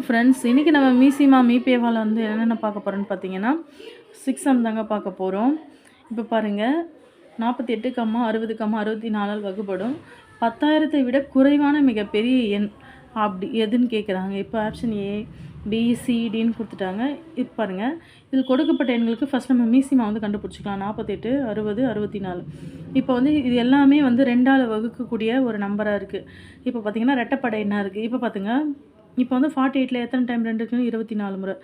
வணக்கம் ஃப்ரெண்ட்ஸ். இன்றைக்கி நம்ம மீசிமா மீபேவால் வந்து என்னென்ன பார்க்க போகிறோன்னு பார்த்தீங்கன்னா 6 சம் தாங்க பார்க்க போகிறோம். இப்போ பாருங்கள், 48, 60, 64 வகுப்படும் 10,000 விட குறைவான மிகப்பெரிய எண் அப்படி எதுன்னு கேட்குறாங்க. இப்போ ஆப்ஷன் ஏ, பி, சி, டின்னு கொடுத்துட்டாங்க. இப்போ பாருங்கள், இதில் கொடுக்கப்பட்ட எண்களுக்கு ஃபஸ்ட் நம்ம மீசிமா வந்து கண்டுபிடிச்சிக்கலாம். 48, 60, 64. இப்போ வந்து இது எல்லாமே வந்து 2ஆல் வகுக்கக்கூடிய ஒரு நம்பராக இருக்குது. இப்போ பார்த்திங்கன்னா ரெட்டைப்படை எண்ணாக இருக்குது. இப்போ பார்த்துங்க, இப்போ வந்து 48ல் எத்தனை டைம் 2 இருக்குன்னு 24 முறை,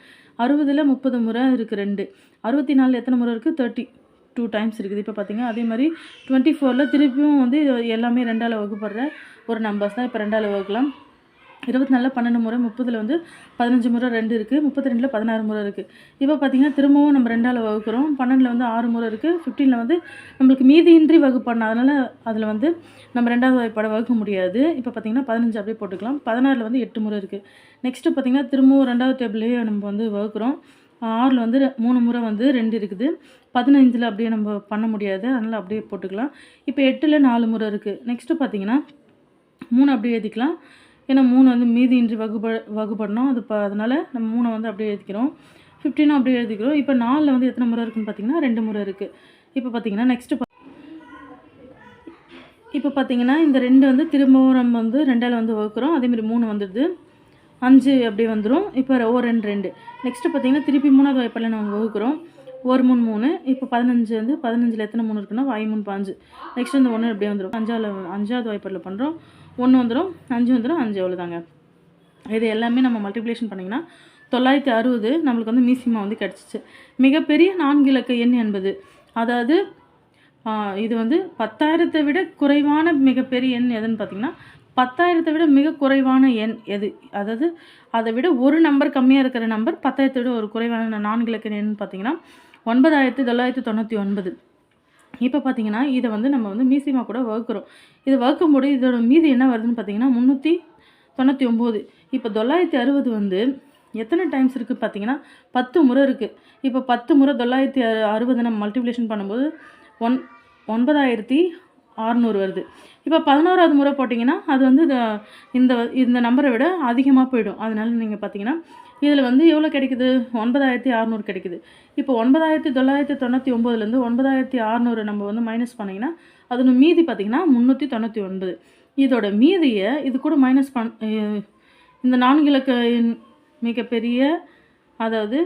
60ல் 30 முறை இருக்குது 2, 64 எத்தனை முறை இருக்குது 32 டைம்ஸ் இருக்குது. இப்போ பார்த்திங்க அதே மாதிரி 24ல் திருப்பியும் வந்து எல்லாமே 2ஆல் வகுப்படுற ஒரு நம்பர்ஸ் தான். இப்போ 2ஆல் வகுக்கலாம். 24ல் 12 முறை, 30ல் வந்து 15 முறை 2 இருக்குது, 32ல் 16 முறை இருக்குது. இப்போ பார்த்திங்கன்னா திரும்பவும் நம்ம 2ஆல் வகுக்கிறோம். 12ல் வந்து 6 முறை இருக்குது, 15ல் வந்து நம்மளுக்கு மீதியின்றி வகுப்படணும். அதனால் அதில் வந்து நம்ம 2ஆவது வாய்ப்பாடை வகுக்க முடியாது. இப்போ பார்த்திங்கன்னா 15 அப்படியே போட்டுக்கலாம். 16ல் வந்து 8 முறை இருக்குது. நெக்ஸ்ட்டு பார்த்திங்கன்னா திரும்பவும் 2ஆவது டேபிள்லேயே நம்ம வந்து வகுக்கிறோம். 6ல் வந்து 3 முறை வந்து 2 இருக்குது. 15ல் அப்படியே நம்ம பண்ண முடியாது, அதனால் அப்படியே போட்டுக்கலாம். இப்போ 8ல் 4 முறை இருக்குது. நெக்ஸ்ட்டு பார்த்திங்கன்னா 3 அப்படியே எழுதிக்கலாம். ஏன்னா 3 வந்து மீதியின்றி வகுப்படணும். அதனால் நம்ம 3 வந்து அப்படியே எழுதிக்கிறோம். 15 அப்படியே எழுதிக்கிறோம். இப்போ 4ல் வந்து எத்தனை முறை இருக்குன்னு பார்த்திங்கன்னா 2 முறை இருக்குது. இப்போ பார்த்திங்கன்னா இப்போ பார்த்திங்கன்னா இந்த 2 வந்து திரும்பவும் நம்ம வந்து 2ஆல் வந்து வகுக்கிறோம். அதேமாதிரி 3 வந்துடுது, 5 அப்படியே வந்துடும். இப்போ 2. நெக்ஸ்ட்டு பார்த்திங்கன்னா திருப்பி 3ஆவது வாய்ப்பாடில் நம்ம வகுக்கிறோம். 1 3 3. இப்போ 15 வந்து 15ல் எத்தனை 3 இருக்குன்னா 3 5. நெக்ஸ்ட் இந்த 1 அப்படியே வந்துடும். 5ஆவது வாய்ப்பாடில் பண்ணுறோம். 1 வந்துடும், 5 வந்துடும், 5 எவ்வளோதாங்க. இது எல்லாமே நம்ம மல்டிப்ளிகேஷன் பண்ணிங்கன்னா 960 நம்மளுக்கு வந்து மீசிமா வந்து கிடச்சிச்சு. மிகப்பெரிய 4 இலக்க எண் என்பது, அதாவது இது வந்து 10,000 விட குறைவான மிகப்பெரிய எண் எதுன்னு பார்த்திங்கன்னா 10,000 விட மிக குறைவான எண் எது, அதாவது அதை விட ஒரு நம்பர் கம்மியாக இருக்கிற நம்பர் 10,000 விட ஒரு குறைவான 4 இலக்க எண் பார்த்திங்கன்னா 9,999. இப்போ பார்த்திங்கன்னா இதை வந்து நம்ம வந்து மீசிமா கூட வகுக்கிறோம். இதை வகுக்கும்போது இதோட மீதி என்ன வருதுன்னு பார்த்திங்கன்னா 399. இப்போ 960 வந்து எத்தனை டைம்ஸ் இருக்குது பார்த்திங்கன்னா 10 முறை இருக்குது. இப்போ 10 முறை 960 நம்ம மல்டிப்ளிகேஷன் பண்ணும்போது 9,600 வருது. இப்போ 11ஆவது முறை போட்டிங்கன்னா அது வந்து இந்த நம்பரை விட அதிகமாக போயிடும். அதனால நீங்கள் பார்த்திங்கன்னா இதில் வந்து எவ்வளோ கிடைக்குது, 9,600 கிடைக்குது. இப்போ 9,999லேருந்து 9,600 நம்ம வந்து மைனஸ் பண்ணிங்கன்னா அதோட மீதி பார்த்திங்கன்னா 399. இதோட மீதியை இது கூட மைனஸ் இந்த 4 இலக்க மிகப்பெரிய, அதாவது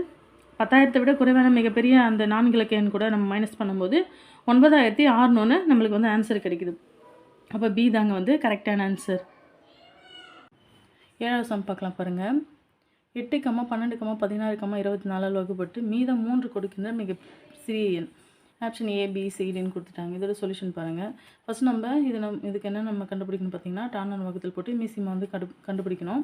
10,000 விட குறைவான மிகப்பெரிய அந்த 4 இலக்க எண் கூட நம்ம மைனஸ் பண்ணும்போது 9,600 நம்மளுக்கு வந்து ஆன்சர் கிடைக்குது. அப்போ பி தாங்க வந்து கரெக்டான ஆன்சர். 7வது சம் பார்க்கலாம் பாருங்கள். 8, 12, 16, 24 வகுப்பட்டு மீதம் 3 கொடுக்கின்ற மிக சிறிய எண். ஆப்ஷன் ஏ, பி, சி, டின்னு கொடுத்துட்டாங்க. இதோட சொல்யூஷன் பாருங்கள். ஃபஸ்ட் இதுக்கு என்ன நம்ம கண்டுபிடிக்கணும் பார்த்திங்கன்னா டான் வகுத்தில் போட்டு மீசிமா வந்து கண்டுபிடிக்கணும்.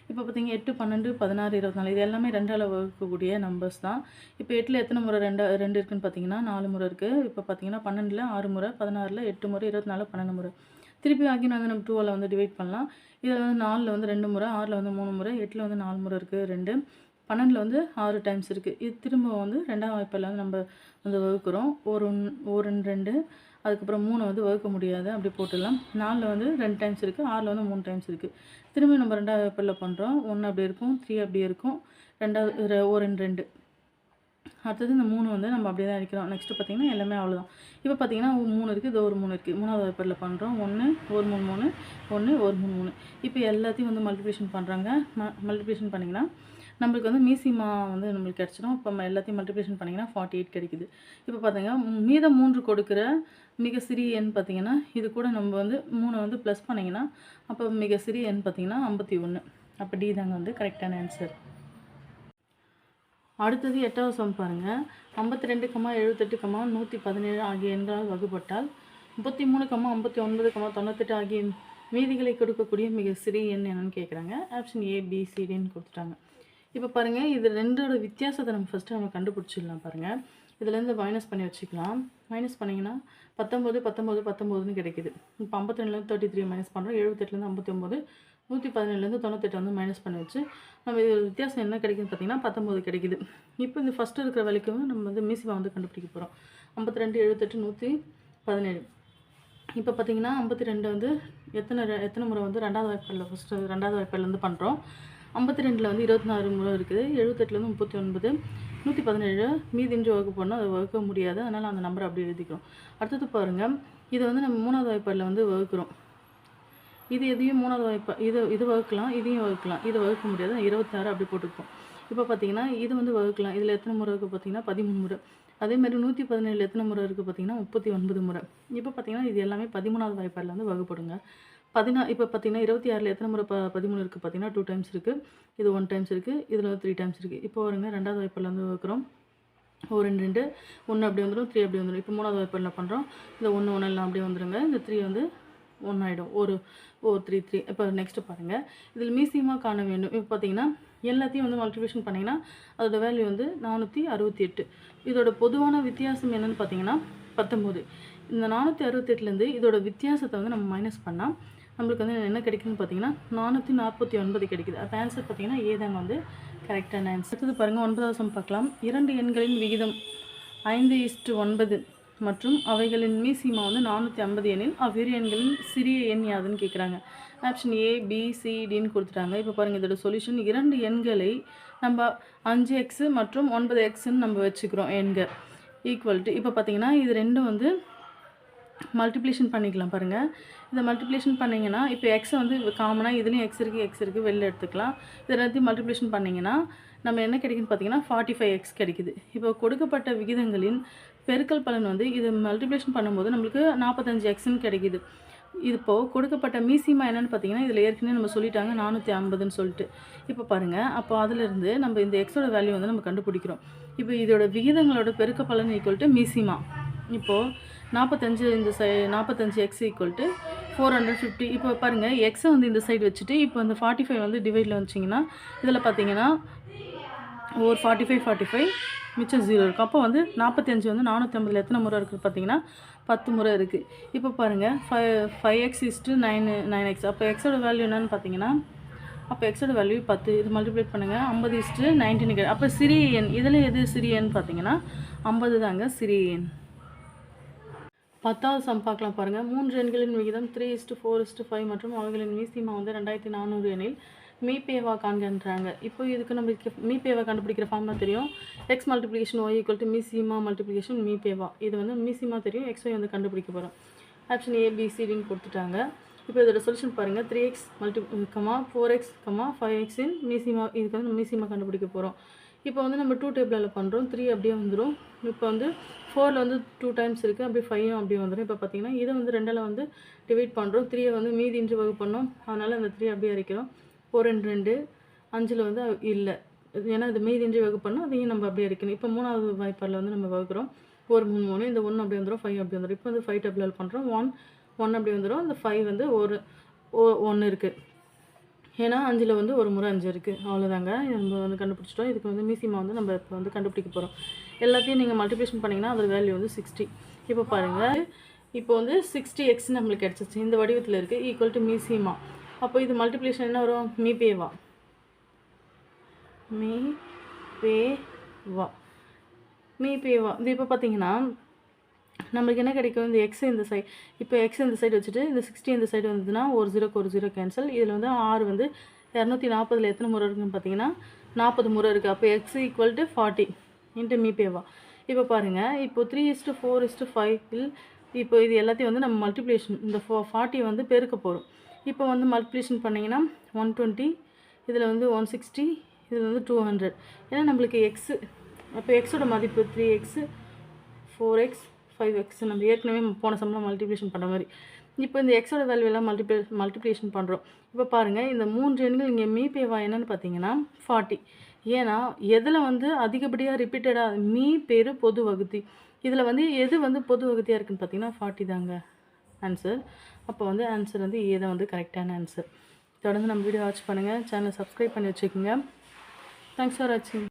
இப்போ பார்த்திங்க 8, 12, 16, 24 இது எல்லாமே 2ஆல் வகுக்கக்கூடிய நம்பர்ஸ் தான். இப்போ 8ல் எத்தனை முறை 2 இருக்குதுன்னு பார்த்திங்கன்னா 4 முறை இருக்குது. இப்போ பார்த்திங்கன்னா 12ல் 6 முறை, 16ல் 8 முறை, 24 12 முறை. திருப்பி ஆகின வந்து நம்ம 2ஆல் வந்து டிவைட் பண்ணலாம். இதில் வந்து 4ல் வந்து 2 முறை, 6ல் வந்து 3 முறை, 8ல் வந்து 4 முறை இருக்குது 2, 12ல் வந்து 6 டைம்ஸ் இருக்குது. இது திரும்ப வந்து 2ஆம் வாய்ப்பால் வந்து நம்ம வந்து வகுக்கிறோம். 1 2, அதுக்கப்புறம் 3 வந்து வகுக்க முடியாது, அப்படி போட்டுடலாம். 4ல் வந்து 2 டைம்ஸ் இருக்குது, 6ல் வந்து 3 டைம்ஸ் இருக்குது. திரும்ப நம்ம 2ஆவது வாய்ப்பால் பண்ணுறோம். 1 அப்படி இருக்கும், 3 அப்படியே இருக்கும், 2 2. அடுத்தது இந்த 3 வந்து நம்ம அப்படியே தான் அடிக்கிறோம். நெக்ஸ்ட்டு பார்த்திங்கன்னா எல்லாமே அவ்வளோதான். இப்போ பார்த்திங்கன்னா 3 இருக்குது, இது ஒரு 3 இருக்குது. 3ஆவது வாய்ப்பாடில் பண்ணுறோம். 1 1 3 3, 1 1 3 3. இப்போ எல்லாத்தையும் வந்து மல்டிப்ளிகேஷன் பண்ணுறாங்க. மல்டிப்ளிகேஷன் பண்ணிங்கன்னா நம்மளுக்கு வந்து மீசிமா வந்து நம்மளுக்கு கிடச்சிடும். இப்போ நம்ம எல்லாத்தையும் மல்டிப்ளிகேஷன் பண்ணிங்கன்னா 48 கிடைக்குது. இப்போ பார்த்திங்கன்னா மீதம் 3 கொடுக்குற மிக சிறிய எண் பார்த்திங்கன்னா இது கூட நம்ம வந்து 3 வந்து ப்ளஸ் பண்ணிங்கன்னா அப்போ மிக சிறிய எண் பார்த்திங்கன்னா 51. அப்போ டி தாங்க வந்து கரெக்டான ஆன்சர். அடுத்தது 8வது சம் பாருங்கள். 52, 78, 117 ஆகிய எண்களால் வகுப்பட்டால் 33, 59, 98 ஆகிய மீதிகளை கொடுக்கக்கூடிய மிக சிறிய எண் என்னன்னு கேட்குறாங்க. ஆப்ஷன் ஏ, பி, சி, டின்னு கொடுத்துட்டாங்க. இப்போ பாருங்கள், இது 2ஓட வித்தியாசத்தை நம்ம ஃபஸ்ட்டு நம்ம கண்டுபிடிச்சிடலாம். பாருங்கள், இதுலேருந்து மைனஸ் பண்ணி வச்சுக்கலாம். மைனஸ் பண்ணிங்கன்னா 19 19 19ன்னு கிடைக்குது. இப்போ 52லேருந்து 33 மைனஸ் பண்ணுறோம். 78லேருந்து 59, 117லேருந்து 98 வந்து மைனஸ் பண்ணி வச்சு நம்ம இது வித்தியாசம் என்ன கிடைக்குதுன்னு பார்த்திங்கன்னா 19 கிடைக்குது. இப்போ இந்த ஃபஸ்ட்டு இருக்கிற வேலைக்கும் நம்ம வந்து மீசிமா வந்து கண்டுபிடிக்க போகிறோம். 52 78 117. இப்போ பார்த்திங்கன்னா 52 வந்து எத்தனை முறை வந்து 2ஆவது வாய்ப்பாடில் ஃபஸ்ட்டு 2ஆவது வாய்ப்பாடிலேருந்து பண்ணுறோம். 52 வந்து 26 முறை இருக்குது. 78 வந்து 39, 117 மீதி இன்று வகுப்பு பண்ணால் அதை வகுக்க முடியாது. அதனால் அந்த நம்பரை அப்படி எழுதிக்கிறோம். அடுத்தது பாருங்கள், இதை வந்து நம்ம 3வது வாய்ப்பாடில் வந்து வகுக்கிறோம். இது எதையும் 3வது வாய்ப்பா இது வகுக்கலாம், இதையும் வகுக்கலாம். இதை வகுக்க முடியாது, 26 அப்படி போட்டுப்போம். இப்போ பார்த்தீங்கன்னா இது வந்து வகுக்கலாம். இதில் எத்தனை முறை இருக்குது பார்த்தீங்கன்னா 13 முறை. அதேமாதிரி 117 எத்தனை முறை இருக்குது பார்த்தீங்கன்னா 39 முறை. இப்போ பார்த்தீங்கன்னா இது எல்லாமே 13வது வாய்ப்பாடில் வந்து வகுப்படுங்க. இப்போ பார்த்தீங்கன்னா 26 எத்தனை முறை 13 இருக்குது பார்த்தீங்கன்னா 2 டைம்ஸ் இருக்குது. இது 1 டைம்ஸ் இருக்குது. இதில் 3 டைம்ஸ் இருக்குது. இப்போ வருங்க 2வது வாய்ப்பாடில் வந்து வகுக்கிறோம். 2 1 அப்படி வந்துடும், 3 அப்படி வந்துடும். இப்போ 3வது வாய்ப்பாடில் பண்ணுறோம். இந்த 1 1 எல்லாம் அப்படியே வந்துடுங்க. இந்த 3 வந்து 1 ஆகிடும். ஒரு 3. இப்போ நெக்ஸ்ட்டு பாருங்கள், இதில் மீசிமா காண வேண்டும். இப்போ பார்த்தீங்கன்னா எல்லாத்தையும் வந்து மல்டிப்ளிகேஷன் பண்ணிங்கன்னா அதோட வேல்யூ வந்து 468. இதோட பொதுவான வித்தியாசம் என்னென்னு பார்த்தீங்கன்னா 19. இந்த 468லேருந்து இதோட வித்தியாசத்தை வந்து நம்ம மைனஸ் பண்ணால் நம்மளுக்கு வந்து என்ன கிடைக்குதுன்னு பார்த்தீங்கன்னா 449 கிடைக்குது. அப்போ ஆன்சர் பார்த்தீங்கன்னா ஏதாங்க வந்து கரெக்டான ஆன்சர். அடுத்தது பாருங்கள், 9வது சம் பார்க்கலாம். 2 எண்களின் விகிதம் 5:9 மற்றும் அவைகளின் மீசிமா வந்து 450 எனில் அவ்விரு எண்களின் சிறிய எண் யாதுன்னு கேட்குறாங்க. ஆப்ஷன் ஏ, பி, சி, டின்னு கொடுத்துட்டாங்க. இப்போ பாருங்கள், இதோட சொல்யூஷன் 2 எண்களை நம்ம 5x மற்றும் 9xன்னு நம்ம வச்சுக்கிறோம் எண்கள் ஈக்குவல் டு. இப்போ பார்த்தீங்கன்னா இது ரெண்டும் வந்து மல்டிப்ளிகேஷன் பண்ணிக்கலாம். பாருங்கள், இதை மல்டிப்ளிகேஷன் பண்ணிங்கன்னா இப்போ எக்ஸை வந்து காமனாக இதுலேயும் எக்ஸ் இருக்குது வெளில எடுத்துக்கலாம். இது எல்லாத்தையும் மல்டிப்ளிகேஷன் பண்ணிங்கன்னா நம்ம என்ன கிடைக்குதுன்னு பார்த்தீங்கன்னா 45x கிடைக்குது. இப்போ கொடுக்கப்பட்ட விகிதங்களின் பெருக்கல் பலன் வந்து இது மல்டிப்ளிகேஷன் பண்ணும்போது நம்மளுக்கு 45xன்னு கிடைக்குது. இது இப்போது கொடுக்கப்பட்ட மீசிமா என்னென்னு பார்த்தீங்கன்னா இதில் ஏற்கனவே நம்ம சொல்லிட்டாங்க 450ன்னு சொல்லிட்டு. இப்போ பாருங்கள், அப்போ அதிலிருந்து நம்ம இந்த எக்ஸோட வேல்யூ வந்து நம்ம கண்டுபிடிக்கிறோம். இப்போ இதோட விகிதங்களோட பெருக்க பலன் ஈக்குவல் டு மீசிமா. இப்போது 45 இந்த 45x ஈக்குவல் டு 450. இப்போ பாருங்கள், எக்ஸை வந்து இந்த சைடு வச்சுட்டு இப்போ இந்த 45 வந்து டிவைடில் வச்சிங்கன்னா இதில் பார்த்தீங்கன்னா ஒரு 45 மிச்சம் 0 இருக்குது. அப்போ வந்து 45 வந்து 450 எத்தனை முறை இருக்குது பார்த்தீங்கன்னா 10 முறை இருக்குது. இப்போ பாருங்கள் 5x = 9x. அப்போ எக்ஸோட வேல்யூ என்னென்னு பார்த்தீங்கன்னா அப்போ எக்ஸோட வேல்யூ 10. இது மல்டிப்ளேட் பண்ணுங்கள், 50:19. அப்போ சிறிய எண் இதில் எது சிறிய எண் பார்த்தீங்கன்னா 50 தாங்க சிறிய எண். 10வது சம் பார்க்கலாம். பாருங்கள், 3 எண்களின் விகிதம் 3:4:5 மற்றும் அவைகளின் மீசிமா வந்து 2400 எனில் மீபேவா காண்கின்றாங்க. இப்போ இதுக்கு நம்மளுக்கு மீபேவா கண்டுபிடிக்கிற ஃபார்முலா தெரியும். x multiplication y equal to மீசிமா மல்டிப்ளிகேஷன் மீபேவா. இது வந்து மீசிமா தெரியும், xy வந்து கண்டுபிடிக்க போகிறோம். ஆப்ஷன் ஏ, பி, சிடின்னு கொடுத்துட்டாங்க. இப்போ இதோட சொல்யூஷன் பாருங்கள், 3x 4x 5x இன் மீசிமா. இதுக்கு வந்து நம்ம மீசிமா கண்டுபிடிக்க போகிறோம். இப்போ வந்து நம்ம 2 டேபிளில் பண்ணுறோம். 3 அப்படியே வந்துடும். இப்போ வந்து 4ல் வந்து 2 டைம்ஸ் இருக்குது, அப்படியே 5 அப்படியே வந்துடும். இப்போ பார்த்தீங்கன்னா இதை வந்து 2ல் வந்து டிவைட் பண்ணுறோம். 3 வந்து மீதி இன்று வகுப்பு பண்ணோம், அதனால் அந்த 3 அப்படியே அரைக்கிறோம். 4 2 5ல் வந்து இல்லை, ஏன்னா இது மீதி இன்றி வகுப்பு பண்ணோம், அதையும் நம்ம அப்படியே அரைக்கணும். இப்போ 3வது வாய்ப்பாடில் வந்து நம்ம வகுக்கிறோம். 4 3 3, இந்த 1 அப்படியே வந்துடும், 5 அப்படி வந்துடும். இப்போ வந்து 5 டேபிளில் பண்ணுறோம். 1 அப்படி வந்துடும். இந்த 5 வந்து 1 இருக்குது, ஏன்னா 5ல் வந்து ஒரு முறை 5 இருக்குது. அவ்வளோதாங்க, நம்ம வந்து கண்டுபிடிச்சிட்டோம். இதுக்கு வந்து மீசிமா வந்து நம்ம இப்போ வந்து கண்டுபிடிக்க போகிறோம். எல்லாத்தையும் நீங்கள் மல்டிப்ளிகேஷன் பண்ணிங்கன்னா அதோட வேல்யூ வந்து 60. இப்போ பாருங்கள், இப்போ வந்து 60x நம்மளுக்கு கிடச்சிச்சு, இந்த வடிவத்தில் இருக்குது, ஈக்குவல் டு மீசிமா. அப்போ இது மல்டிப்ளிகேஷன் என்ன வரும்? மீபேவா. இது இப்போ பார்த்தீங்கன்னா நம்மளுக்கு என்ன கிடைக்கும்? இந்த எக்ஸ் இந்த சைடு, இப்போ எக்ஸ் இந்த சைடு வச்சுட்டு இந்த 60 இந்த சைடு வந்ததுன்னா ஒரு 0 கேன்சல். இதில் வந்து 6 வந்து 240 எத்தனை முறை இருக்குன்னு பார்த்தீங்கன்னா 40 முறை இருக்குது. அப்போ எக்ஸ் ஈக்குவல் டு 40 இன்ட்டு மீபேவா. இப்போ பாருங்கள், இப்போ 3:4:5 இப்போ இது எல்லாத்தையும் வந்து நம்ம மல்டிப்ளிகேஷன் இந்த 40 வந்து பெருக்க போகிறோம். இப்போ வந்து மல்டிப்ளிகேஷன் பண்ணிங்கன்னா 120, இதில் வந்து 160, இதில் வந்து 200. ஏன்னா நம்மளுக்கு எக்ஸு, அப்போ எக்ஸோட மதிப்பு 3x 4x 5x நம்ம ஏற்கனவே போன சம்பளம் மல்டிப்ளிகேஷன் பண்ணுற மாதிரி. இப்போ இந்த எக்ஸோட வேல்யூ எல்லாம் மல்டிப்ளிகேஷன் பண்ணுறோம். இப்போ பாருங்கள், இந்த 3 எண்கள் இங்கே மீபேவா என்னென்னு பார்த்தீங்கன்னா 40. ஏன்னா எதில் வந்து அதிகப்படியாக ரிப்பீட்டடாக மீ பொது வகுத்தி, இதில் வந்து எது வந்து பொது வகுத்தியாக இருக்குதுன்னு பார்த்தீங்கன்னா 40 தாங்க ஆன்சர். அப்போ வந்து ஆன்சர் வந்து ஏ தான் வந்து கரெக்டான ஆன்சர். தொடர்ந்து நம்ம வீடியோ வாட்ச் பண்ணுங்கள், சேனலை சப்ஸ்கிரைப் பண்ணி வச்சுக்கோங்க. தேங்க்ஸ் ஃபார் வாட்சிங்.